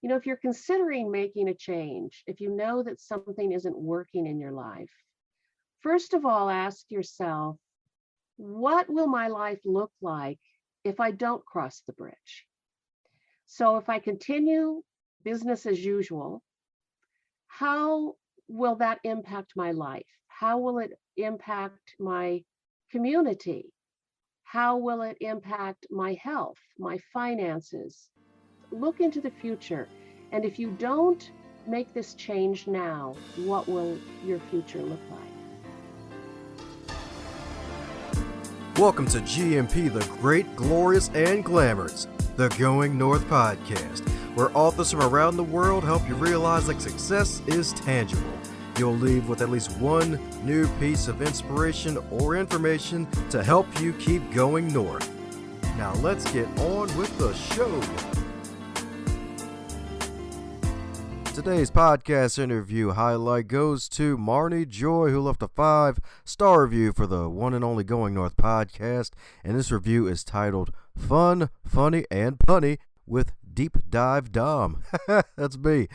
If you're considering making a change, if you know that something isn't working in your life, first of all, ask yourself, what will my life look like if I don't cross the bridge? So if I continue business as usual, how will that impact my life? How will it impact my community? How will it impact my health, my finances? Look into the future. And if you don't make this change now, what will your future look like? Welcome to GMP, the Great, Glorious, and Glamorous, the Going North podcast, where authors from around the world help you realize that success is tangible. You'll leave with at least one new piece of inspiration or information to help you keep going north. Now let's get on with the show. Today's podcast interview highlight goes to Marnie Joy, who left a 5-star review for the one and only Going North podcast, and this review is titled Fun, Funny, and Punny with Deep Dive Dom. That's me.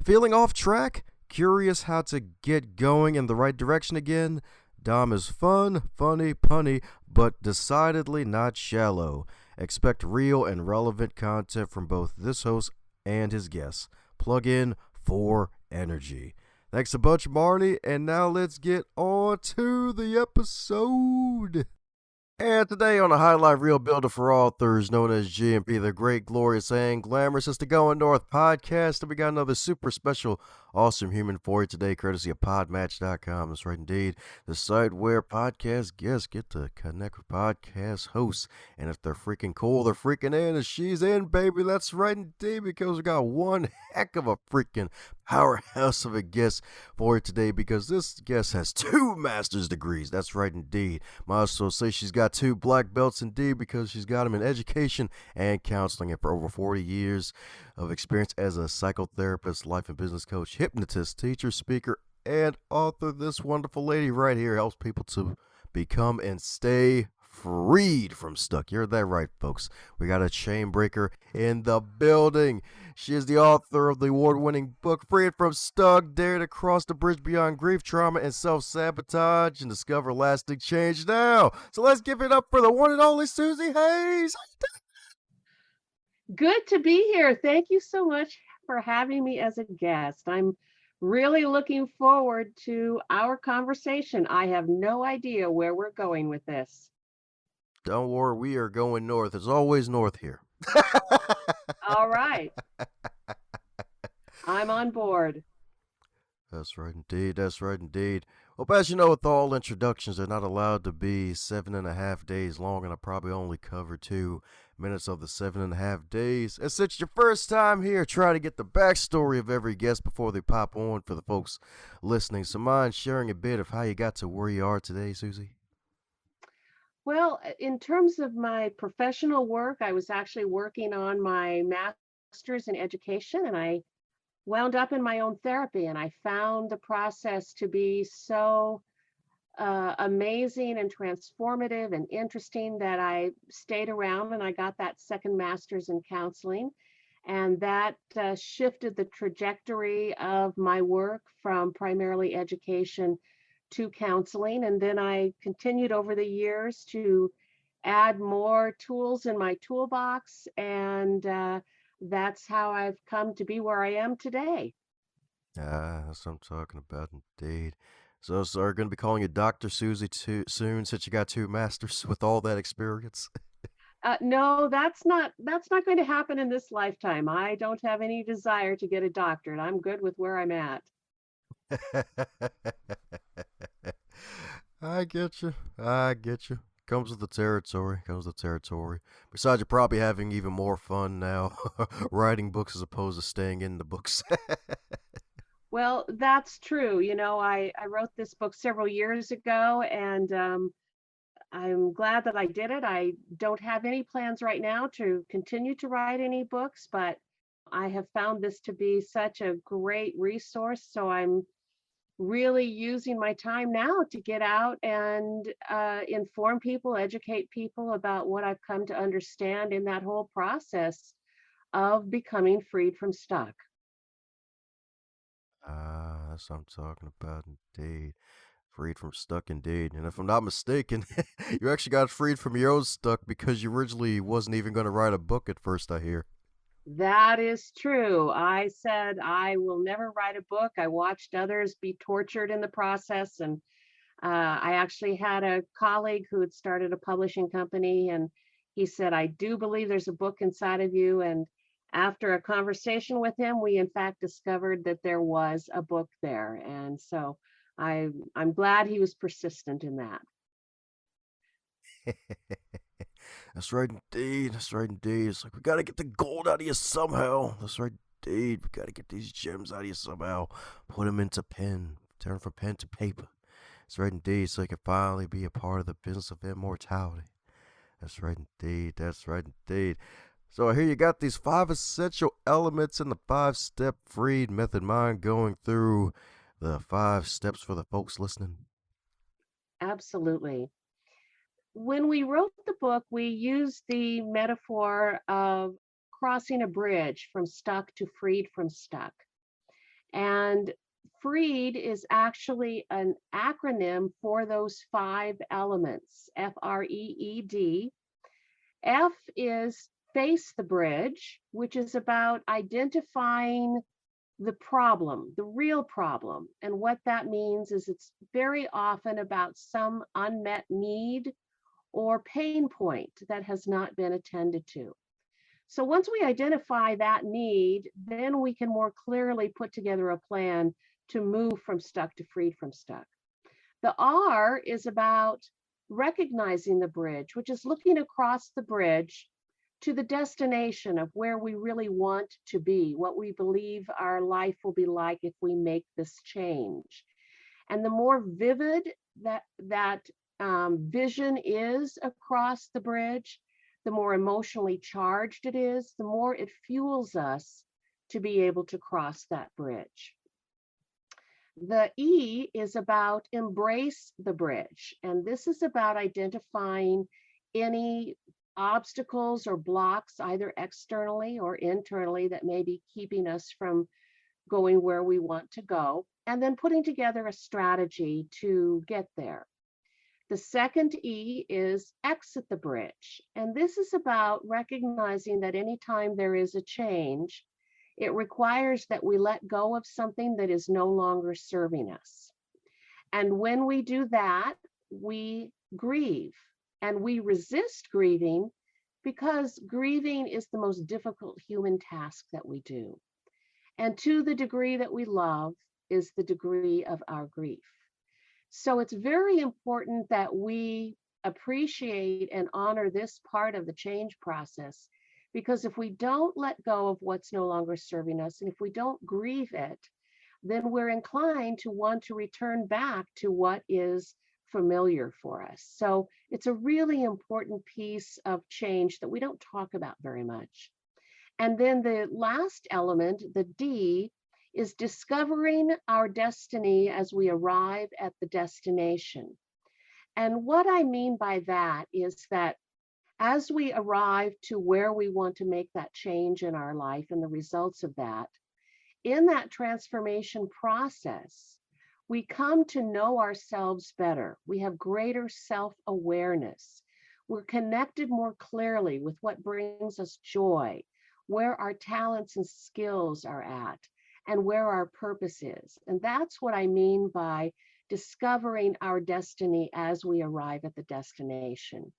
Feeling off track? Curious how to get going in the right direction again? Dom is fun, funny, punny, but decidedly not shallow. Expect real and relevant content from both this host and his guests. Plug in for energy. Thanks a bunch, Marnie, and now let's get on to the episode. And today on the Highlight Reel Builder for Authors, known as GMP, the Great, Glorious, and Glamorous, it's the Going North podcast, and we got another super special, awesome human for you today, courtesy of Podmatch.com. That's right, indeed, the site where podcast guests get to connect with podcast hosts, and if they're freaking cool, they're freaking in, and she's in, baby. That's right, indeed, because we got one heck of a freaking powerhouse of a guest for you today, because this guest has 2 master's degrees. That's right, indeed. Might also say she's got 2 black belts, indeed, because she's got them in education and counseling, and for over 40 years of experience as a psychotherapist, life and business coach, hypnotist, teacher, speaker, and author. This wonderful lady right here helps people to become and stay freed from stuck. You heard that right, folks. We got a chain breaker in the building. She is the author of the award-winning book, Freed from Stuck, Dare to Cross the Bridge Beyond Grief, Trauma, and Self-Sabotage, and Discover Lasting Change Now. So let's give it up for the one and only Susie Hayes. Good to be here. Thank you so much for having me as a guest. I'm really looking forward to our conversation. I have no idea where we're going with this. Don't worry, we are going north. It's always north here. All right. I'm on board. That's right, indeed. That's right, indeed. Well, as you know, with all introductions, they're not allowed to be 7.5 days long, and I probably only cover 2 minutes of the 7.5 days. And since it's your first time here, try to get the backstory of every guest before they pop on for the folks listening. So mind sharing a bit of how you got to where you are today, Susie? Well, in terms of my professional work, I was actually working on my master's in education, and I wound up in my own therapy, and I found the process to be so amazing and transformative and interesting that I stayed around, and I got that second master's in counseling, and that shifted the trajectory of my work from primarily education to counseling. And then I continued over the years to add more tools in my toolbox, and that's how I've come to be where I am today. That's what I'm talking about, indeed. So are going to be calling you Dr. Susie too soon, since you got 2 masters with all that experience? No, that's not going to happen in this lifetime. I don't have any desire to get a doctorate. I'm good with where I'm at. I get you. I get you. Comes with the territory. Comes with the territory. Besides, you're probably having even more fun now writing books as opposed to staying in the books. Well, that's true. I wrote this book several years ago, and I'm glad that I did it. I don't have any plans right now to continue to write any books, but I have found this to be such a great resource. So I'm really using my time now to get out and inform people, educate people about what I've come to understand in that whole process of becoming freed from stuck. Ah, that's what I'm talking about, indeed. Freed from stuck, indeed. And if I'm not mistaken, you actually got freed from your own stuck because you originally wasn't even going to write a book at first, I hear. That is true. I said I will never write a book. I watched others be tortured in the process, and I actually had a colleague who had started a publishing company, and he said, I do believe there's a book inside of you. And after a conversation with him, we in fact discovered that there was a book there. And so I'm glad he was persistent in that. That's right, indeed. That's right, indeed. It's like, we got to get the gold out of you somehow. That's right, indeed. We got to get these gems out of you somehow. Put them into pen. Turn from pen to paper. That's right, indeed. So you can finally be a part of the business of immortality. That's right, indeed. That's right, indeed. So here you got these 5 essential elements in the 5-step F.R.E.E.D method. Mind going through the 5 steps for the folks listening? Absolutely. When we wrote the book, we used the metaphor of crossing a bridge from stuck to freed from stuck. And FREED is actually an acronym for those 5 elements, F-R-E-E-D. F is face the bridge, which is about identifying the problem, the real problem. And what that means is it's very often about some unmet need or pain point that has not been attended to. So once we identify that need, then we can more clearly put together a plan to move from stuck to freed from stuck. The R is about recognizing the bridge, which is looking across the bridge to the destination of where we really want to be, what we believe our life will be like if we make this change. And the more vivid that vision is across the bridge, the more emotionally charged it is, the more it fuels us to be able to cross that bridge. The E is about embrace the bridge. And this is about identifying any obstacles or blocks, either externally or internally, that may be keeping us from going where we want to go, and then putting together a strategy to get there. The second E is exit the bridge. And this is about recognizing that anytime there is a change, it requires that we let go of something that is no longer serving us. And when we do that, we grieve, and we resist grieving because grieving is the most difficult human task that we do. And to the degree that we love is the degree of our grief. So it's very important that we appreciate and honor this part of the change process, because if we don't let go of what's no longer serving us, and if we don't grieve it, then we're inclined to want to return back to what is familiar for us. So it's a really important piece of change that we don't talk about very much. And then the last element, the D, is discovering our destiny as we arrive at the destination. And what I mean by that is that as we arrive to where we want to make that change in our life and the results of that, in that transformation process, we come to know ourselves better. We have greater self-awareness. We're connected more clearly with what brings us joy, where our talents and skills are at, and where our purpose is. And that's what I mean by discovering our destiny as we arrive at the destination.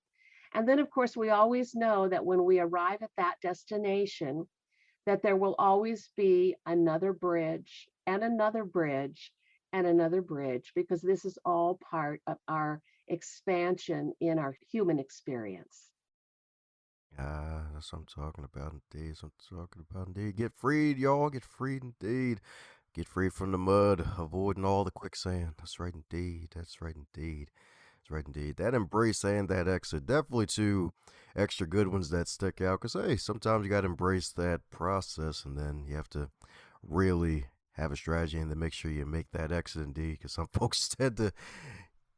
And then, of course, we always know that when we arrive at that destination, that there will always be another bridge and another bridge and another bridge, because this is all part of our expansion in our human experience. Ah, that's what I'm talking about, indeed. That's what I'm talking about, indeed. Get freed, y'all. Get freed, indeed. Get free from the mud, avoiding all the quicksand. That's right, indeed. That's right, indeed. That's right, indeed. That embrace and that exit, definitely two extra good ones that stick out. Because, hey, sometimes you got to embrace that process, and then you have to really have a strategy and then make sure you make that exit, indeed. Because some folks tend to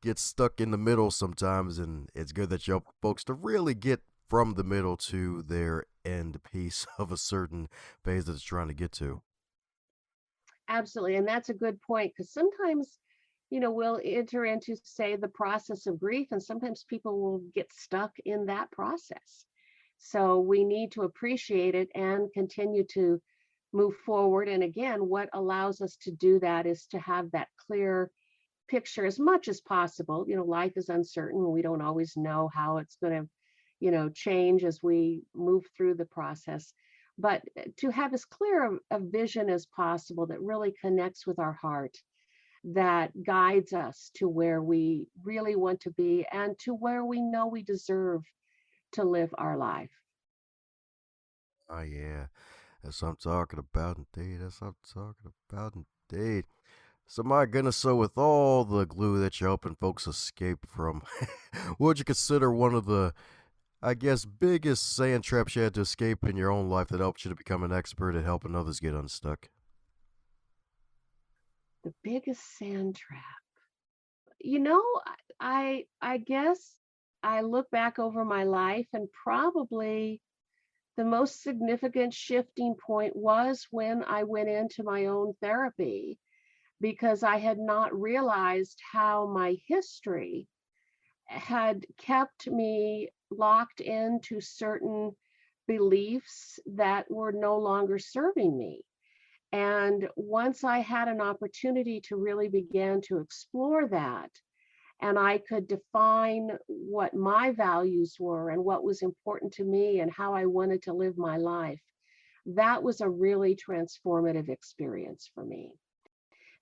get stuck in the middle sometimes, and it's good that you help folks to really get from the middle to their end piece of a certain phase that it's trying to get to. Absolutely. And that's a good point because sometimes, we'll enter into, say, the process of grief, and sometimes people will get stuck in that process. So we need to appreciate it and continue to move forward. And again, what allows us to do that is to have that clear picture as much as possible. Life is uncertain. We don't always know how it's going to, change as we move through the process. But to have as clear a vision as possible that really connects with our heart, that guides us to where we really want to be and to where we know we deserve to live our life. Oh, yeah. That's what I'm talking about, indeed. That's what I'm talking about, indeed. So, my goodness, so with all the glue that you're helping folks escape from, what would you consider one of the, I guess, biggest sand traps you had to escape in your own life that helped you to become an expert at helping others get unstuck? The biggest sand trap. You know, I guess I look back over my life, and probably the most significant shifting point was when I went into my own therapy, because I had not realized how my history had kept me locked into certain beliefs that were no longer serving me. And once I had an opportunity to really begin to explore that, and I could define what my values were and what was important to me and how I wanted to live my life, that was a really transformative experience for me.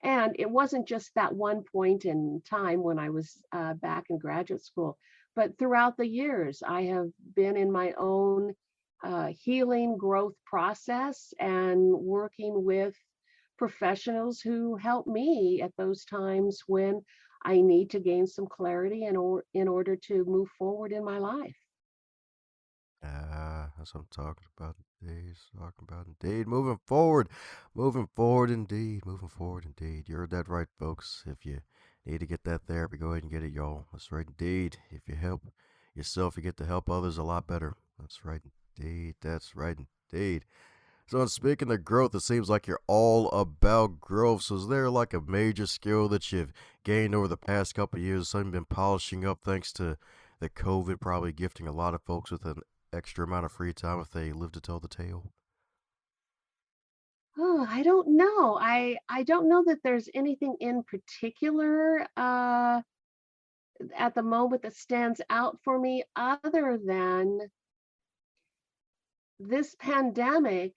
And it wasn't just that one point in time when I was back in graduate school, but throughout the years, I have been in my own healing growth process and working with professionals who help me at those times when I need to gain some clarity in order to move forward in my life. Ah, that's what I'm talking about, indeed. Talking about, indeed. Moving forward, indeed. Moving forward, indeed. You heard that right, folks. If you need to get that therapy, go ahead and get it, y'all. That's right, indeed. If you help yourself, you get to help others a lot better. That's right, indeed. That's right, indeed. So, in speaking of growth, it seems like you're all about growth. So, is there like a major skill that you've gained over the past couple of years, something you've been polishing up thanks to the COVID, probably gifting a lot of folks with an extra amount of free time if they live to tell the tale? Oh, I don't know. I don't know that there's anything in particular at the moment that stands out for me other than this pandemic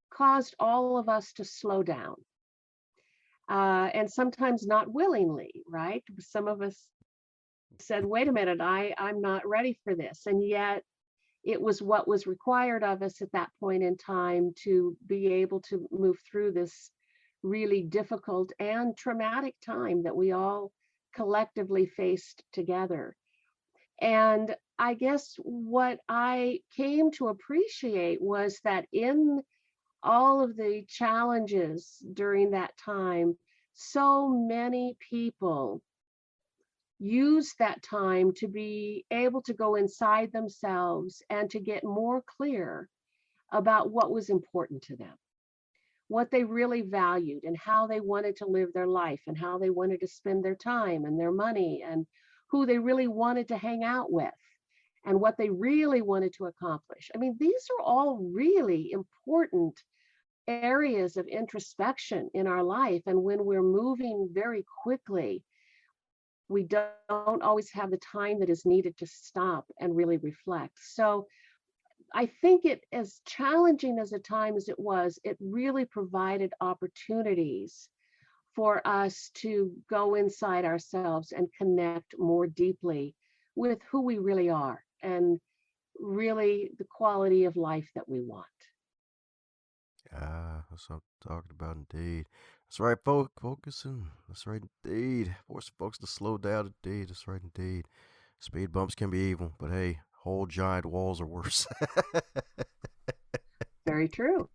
caused all of us to slow down, and sometimes not willingly, right? Some of us said, wait a minute, I'm not ready for this. And yet it was what was required of us at that point in time to be able to move through this really difficult and traumatic time that we all collectively faced together. And I guess what I came to appreciate was that in all of the challenges during that time, so many people use that time to be able to go inside themselves and to get more clear about what was important to them, what they really valued, and how they wanted to live their life, and how they wanted to spend their time and their money, and who they really wanted to hang out with, and what they really wanted to accomplish. I mean, these are all really important areas of introspection in our life. And when we're moving very quickly, we don't always have the time that is needed to stop and really reflect. So I think it, as challenging as a time as it was, it really provided opportunities for us to go inside ourselves and connect more deeply with who we really are and really the quality of life that we want. Ah, that's what I'm talking about, indeed. That's right, focusing. That's right, indeed. Force folks to slow down, indeed. That's right, indeed. Speed bumps can be evil, but hey, whole giant walls are worse. Very true.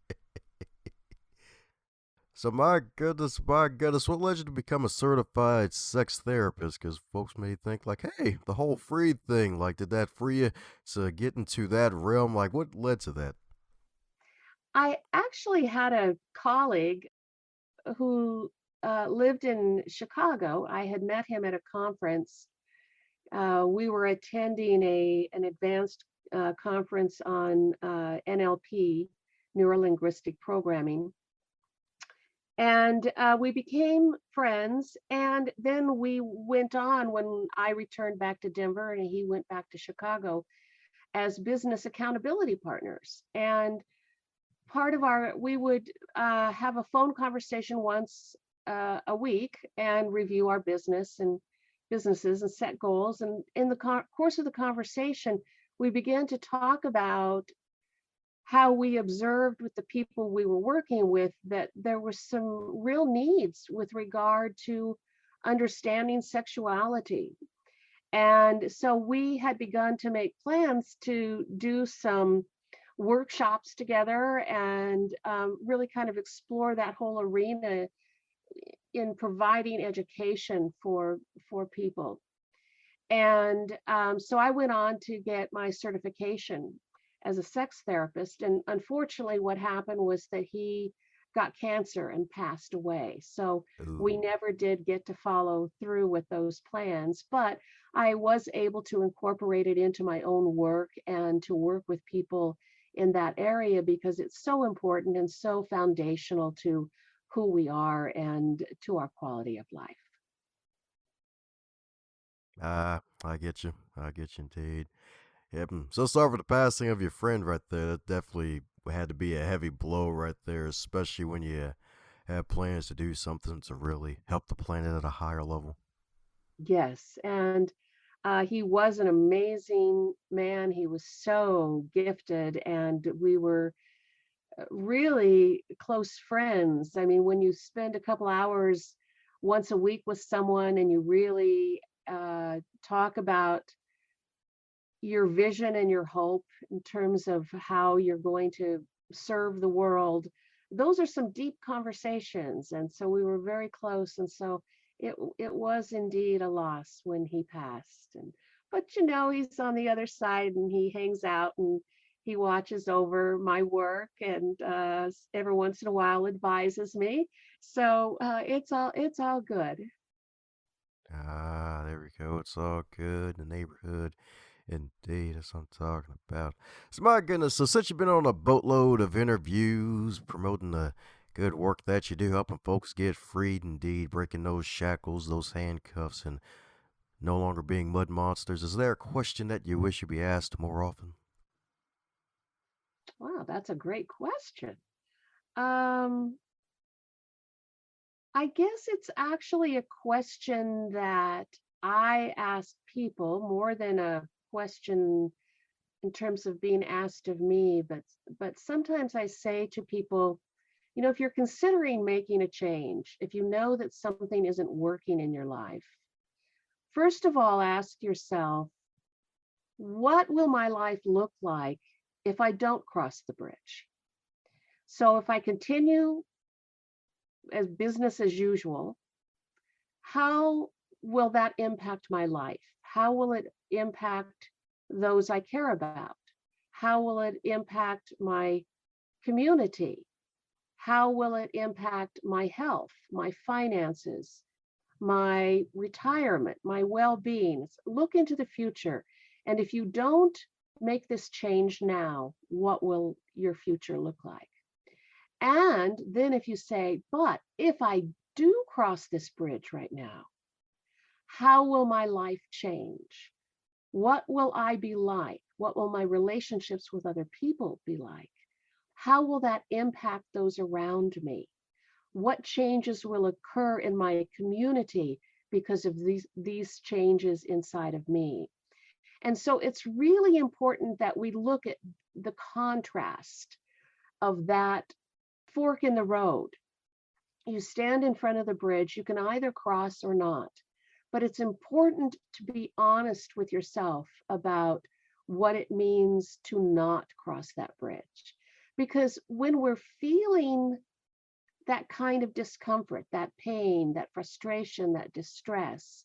So my goodness, what led you to become a certified sex therapist? Because folks may think like, hey, the whole free thing, like, did that free you to get into that realm? Like, what led to that? I actually had a colleague who lived in Chicago. I had met him at a conference. We were attending an advanced conference on NLP, neuro linguistic programming. And we became friends. And then we went on when I returned back to Denver and he went back to Chicago as business accountability partners. And we would have a phone conversation once a week and review our businesses and set goals. And in the course of the conversation, we began to talk about how we observed with the people we were working with that there were some real needs with regard to understanding sexuality. And so we had begun to make plans to do some workshops together and really kind of explore that whole arena in providing education for people. And so I went on to get my certification as a sex therapist. And unfortunately, what happened was that he got cancer and passed away. So we Ooh. never did get to follow through with those plans. But I was able to incorporate it into my own work and to work with people in that area because it's so important and so foundational to who we are and to our quality of life. I get you. I get you indeed. Yep. So sorry for the passing of your friend right there. That definitely had to be a heavy blow right there, especially when you have plans to do something to really help the planet at a higher level. Yes, and he was an amazing man. He was so gifted, and we were really close friends. I mean, when you spend a couple hours once a week with someone and you really talk about your vision and your hope in terms of how you're going to serve the world, those are some deep conversations. And so we were very close. And so it was indeed a loss when he passed. And but he's on the other side and he hangs out and he watches over my work and every once in a while advises me. So it's all good. There we go. It's all good in the neighborhood. Indeed, that's what I'm talking about. So, my goodness, so since you've been on a boatload of interviews promoting the good work that you do, helping folks get freed, indeed, breaking those shackles, those handcuffs, and no longer being mud monsters, is there a question that you wish you'd be asked more often? Wow, that's a great question. Um, I guess it's actually a question that I ask people more than a question in terms of being asked of me, but sometimes I say to people, if you're considering making a change, if you know that something isn't working in your life, first of all, ask yourself, what will my life look like if I don't cross the bridge? So if I continue as business as usual, how will that impact my life? How will it impact those I care about? How will it impact my community? How will it impact my health, my finances, my retirement, my well being? Look into the future. And if you don't make this change now, what will your future look like? And then if you say, but if I do cross this bridge right now, how will my life change? What will I be like? What will my relationships with other people be like? How will that impact those around me? What changes will occur in my community because of these changes inside of me? And so it's really important that we look at the contrast of that fork in the road. You stand in front of the bridge, you can either cross or not. But it's important to be honest with yourself about what it means to not cross that bridge. Because when we're feeling that kind of discomfort, that pain, that frustration, that distress,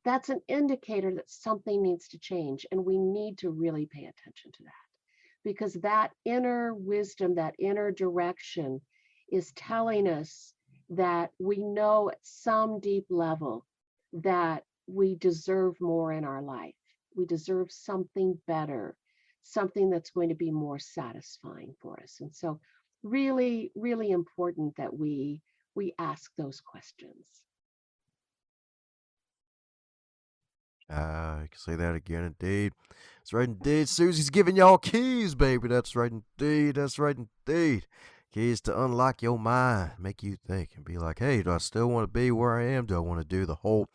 that's an indicator that something needs to change. And we need to really pay attention to that because that inner wisdom, that inner direction is telling us that we know at some deep level that we deserve more in our life. We deserve something better, something that's going to be more satisfying for us. And so really, really important that we ask those questions. I can say that again, indeed. That's right, indeed. Susie's giving y'all keys, baby. That's right, indeed. That's right, indeed. Keys to unlock your mind, make you think, and be like, hey, do I still want to be where I am? Do I want to do the whole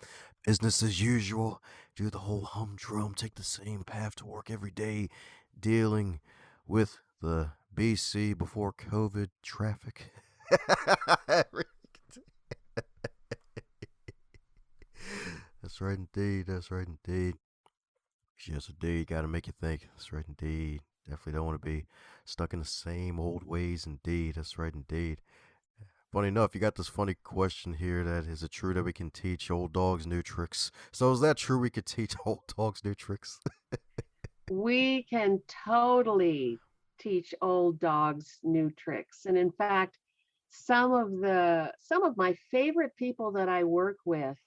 business as usual? Do the whole humdrum, take the same path to work every day, dealing with the BC before COVID traffic? That's right, indeed. That's right, indeed. Yes, indeed. Got to make you think. That's right, indeed. Definitely don't want to be stuck in the same old ways, indeed. That's right, indeed. Funny enough, you got this funny question here that is it true that we can teach old dogs new tricks? So is that true we could teach old dogs new tricks? We can totally teach old dogs new tricks. And in fact, some of my favorite people that I work with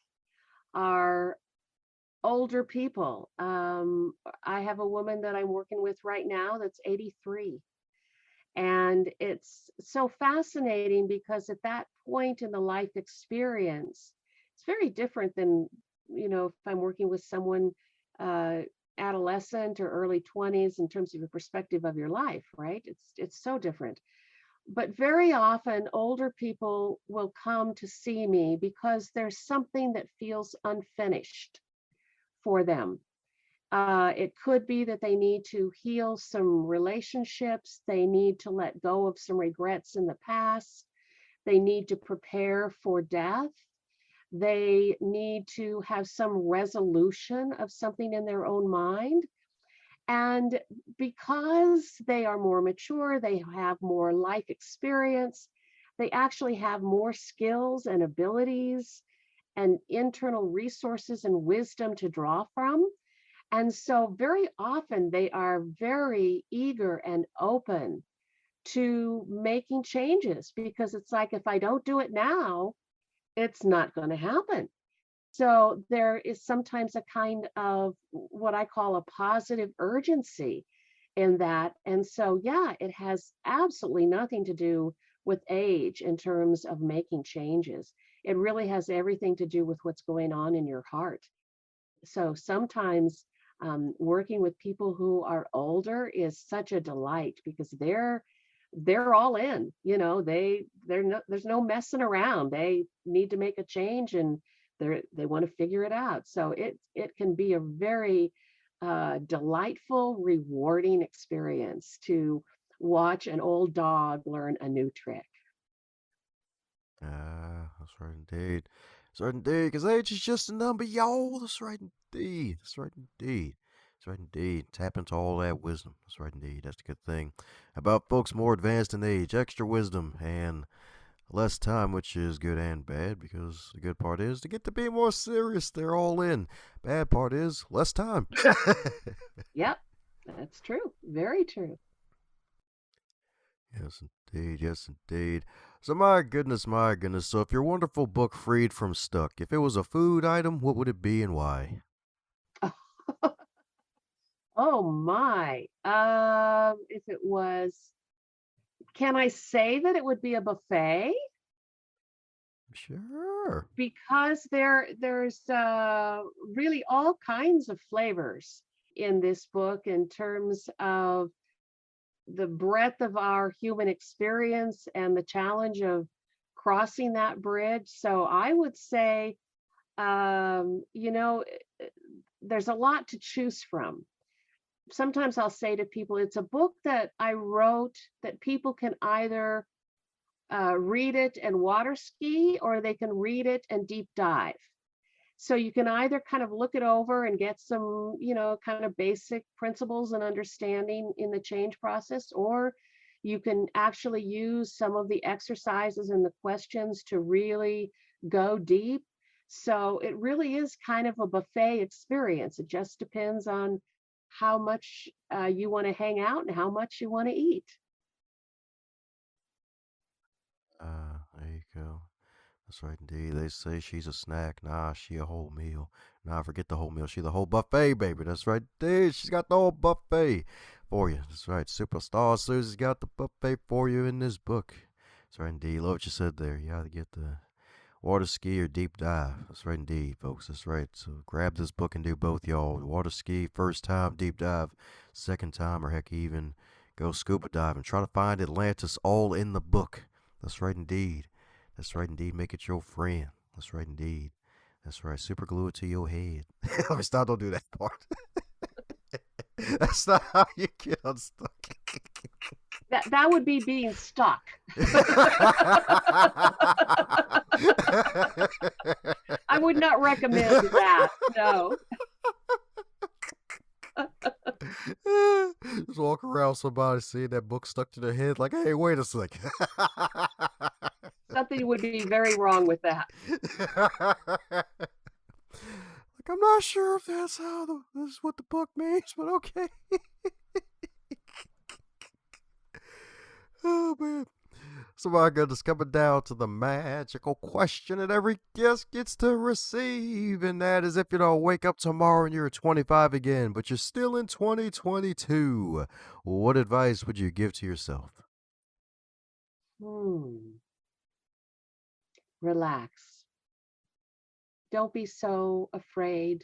are older people. I have a woman that I'm working with right now that's 83. And it's so fascinating because at that point in the life experience, it's very different than, if I'm working with someone uh, adolescent or early 20s in terms of your perspective of your life, right? It's so different. But very often older people will come to see me because there's something that feels unfinished for them. It could be that they need to heal some relationships. They need to let go of some regrets in the past. They need to prepare for death. They need to have some resolution of something in their own mind. And because they are more mature, they have more life experience, they actually have more skills and abilities and internal resources and wisdom to draw from. And so very often they are very eager and open to making changes because it's like, if I don't do it now, it's not going to happen. So there is sometimes a kind of what I call a positive urgency in that. And so, yeah, it has absolutely nothing to do with age in terms of making changes. It really has everything to do with what's going on in your heart. So sometimes working with people who are older is such a delight because they're all in. There's no messing around. They need to make a change and they want to figure it out. So it can be a very delightful, rewarding experience to watch an old dog learn a new trick. Ah, that's right indeed. That's right indeed, because age is just a number, y'all. That's right indeed. That's right indeed. That's right indeed. Tap into all that wisdom. That's right indeed. That's the good thing about folks more advanced in age. Extra wisdom and less time, which is good and bad, because the good part is to get to be more serious. They're all in. Bad part is less time. Yep, that's true. Very true. Yes, indeed. Yes, indeed. So, my goodness, my goodness. So, if your wonderful book freed from stuck, if it was a food item, what would it be and why? Oh my. If it was, can I say that it would be a buffet? Sure. Because there's really all kinds of flavors in this book in terms of the breadth of our human experience and the challenge of crossing that bridge. So I would say, um, you know, eh, there's a lot to choose from. Sometimes I'll say to people, it's a book that I wrote that people can either read it and water ski, or they can read it and deep dive. So you can either kind of look it over and get some, kind of basic principles and understanding in the change process, or You can actually use some of the exercises and the questions to really go deep. So it really is kind of a buffet experience. It just depends on how much you want to hang out and how much you want to eat. There you go. That's right, indeed. They say she's a snack. Nah, she a whole meal. Nah, forget the whole meal. She the whole buffet, baby. That's right, indeed. She's got the whole buffet for you. That's right. Superstar Susie's got the buffet for you in this book. That's right, indeed. Love what you said there. You gotta get the water ski or deep dive. That's right, indeed, folks. That's right. So grab this book and do both, y'all. Water ski, first time, deep dive, second time, or heck, even go scuba diving. Try to find Atlantis all in the book. That's right, indeed. That's right, indeed. Make it your friend. That's right, indeed. That's right. Super glue it to your head. Let me stop. Don't do that part. That's not how you get unstuck. That would be being stuck. I would not recommend that. No. Just walk around somebody seeing that book stuck to their head like, hey, wait a second. Something would be very wrong with that. Like, I'm not sure if that's this is what the book means, but okay. Oh man. So my goodness, coming down to the magical question that every guest gets to receive, and that is if you don't wake up tomorrow and you're 25 again, but you're still in 2022, what advice would you give to yourself? Relax. Don't be so afraid.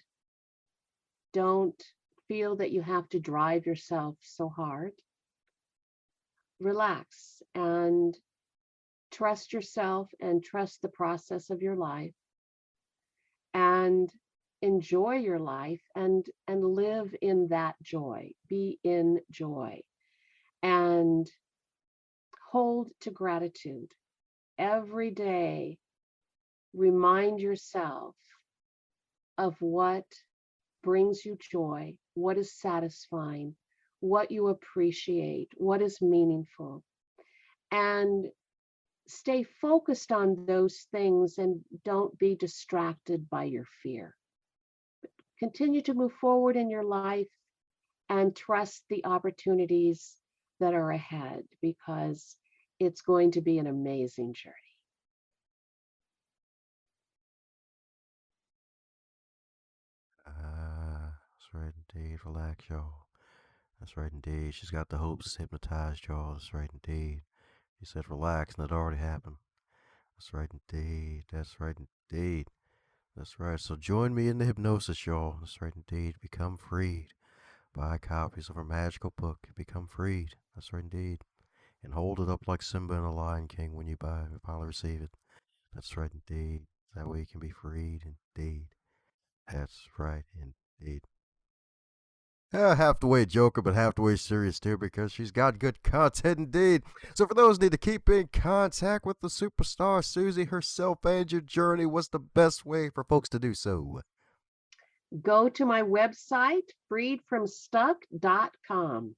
Don't feel that you have to drive yourself so hard. Relax and trust yourself and trust the process of your life and enjoy your life and live in that joy. Be in joy and hold to gratitude. Every day, remind yourself of what brings you joy, what is satisfying, what you appreciate, what is meaningful, and stay focused on those things and don't be distracted by your fear. Continue to move forward in your life and trust the opportunities that are ahead because it's going to be an amazing journey. That's right indeed. Relax, y'all. That's right indeed. She's got the hopes hypnotized, y'all. That's right indeed. She said relax, and it already happened. That's right indeed. That's right indeed. That's right. So join me in the hypnosis, y'all. That's right indeed. Become freed. Buy copies of her magical book. Become freed. That's right indeed. And hold it up like Simba and the Lion King when you finally receive it. That's right indeed. That way you can be freed indeed. That's right indeed. Half the way joker, but half the way serious too, because she's got good content indeed. So for those who need to keep in contact with the superstar Susie herself and your journey, what's the best way for folks to do so? Go to my website, freedfromstuck.com.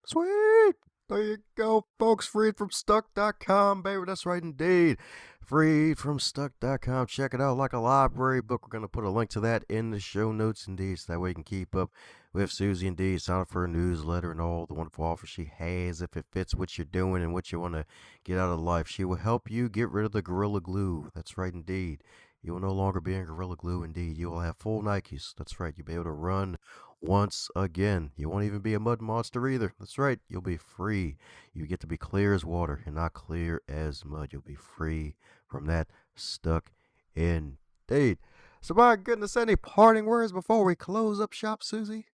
Sweet! There you go, folks. Freedfromstuck.com, baby. That's right, indeed. Freedfromstuck.com. Check it out like a library book. We're going to put a link to that in the show notes, indeed, so that way you can keep up with Susie, indeed. Sign up for her newsletter and all the wonderful offers she has if it fits what you're doing and what you want to get out of life. She will help you get rid of the Gorilla Glue. That's right, indeed. You will no longer be in Gorilla Glue, indeed. You will have full Nikes. That's right. You'll be able to run once again. You won't even be a mud monster either. That's right. You'll be free. You get to be clear as water and not clear as mud. You'll be free from that stuck indeed. So, my goodness, any parting words before we close up shop, Susie?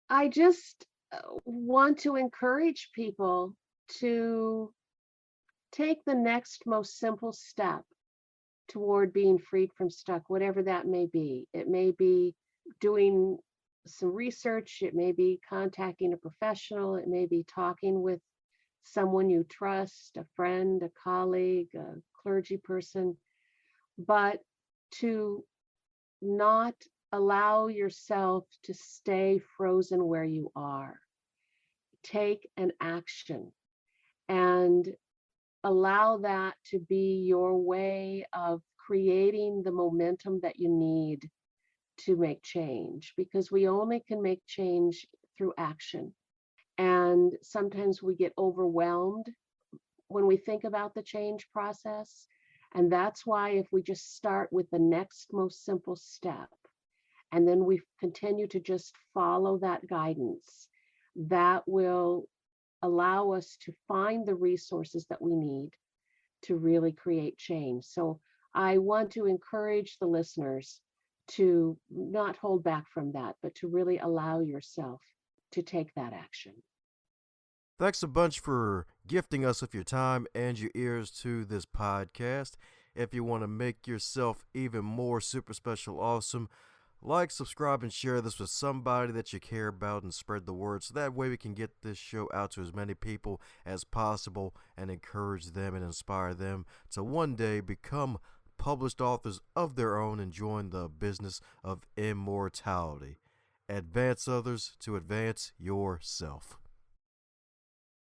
I just want to encourage people to take the next most simple step toward being freed from stuck, whatever that may be. It may be doing some research, it may be contacting a professional, it may be talking with someone you trust, a friend, a colleague, a clergy person, but to not allow yourself to stay frozen where you are. Take an action and allow that to be your way of creating the momentum that you need to make change, because we only can make change through action. And sometimes we get overwhelmed when we think about the change process. And that's why if we just start with the next most simple step, and then we continue to just follow that guidance, that will allow us to find the resources that we need to really create change. So I want to encourage the listeners to not hold back from that, but to really allow yourself to take that action. Thanks a bunch for gifting us with your time and your ears to this podcast. If you want to make yourself even more super special awesome, like, subscribe, and share this with somebody that you care about and spread the word so that way we can get this show out to as many people as possible and encourage them and inspire them to one day become published authors of their own and join the business of immortality. Advance others to advance yourself.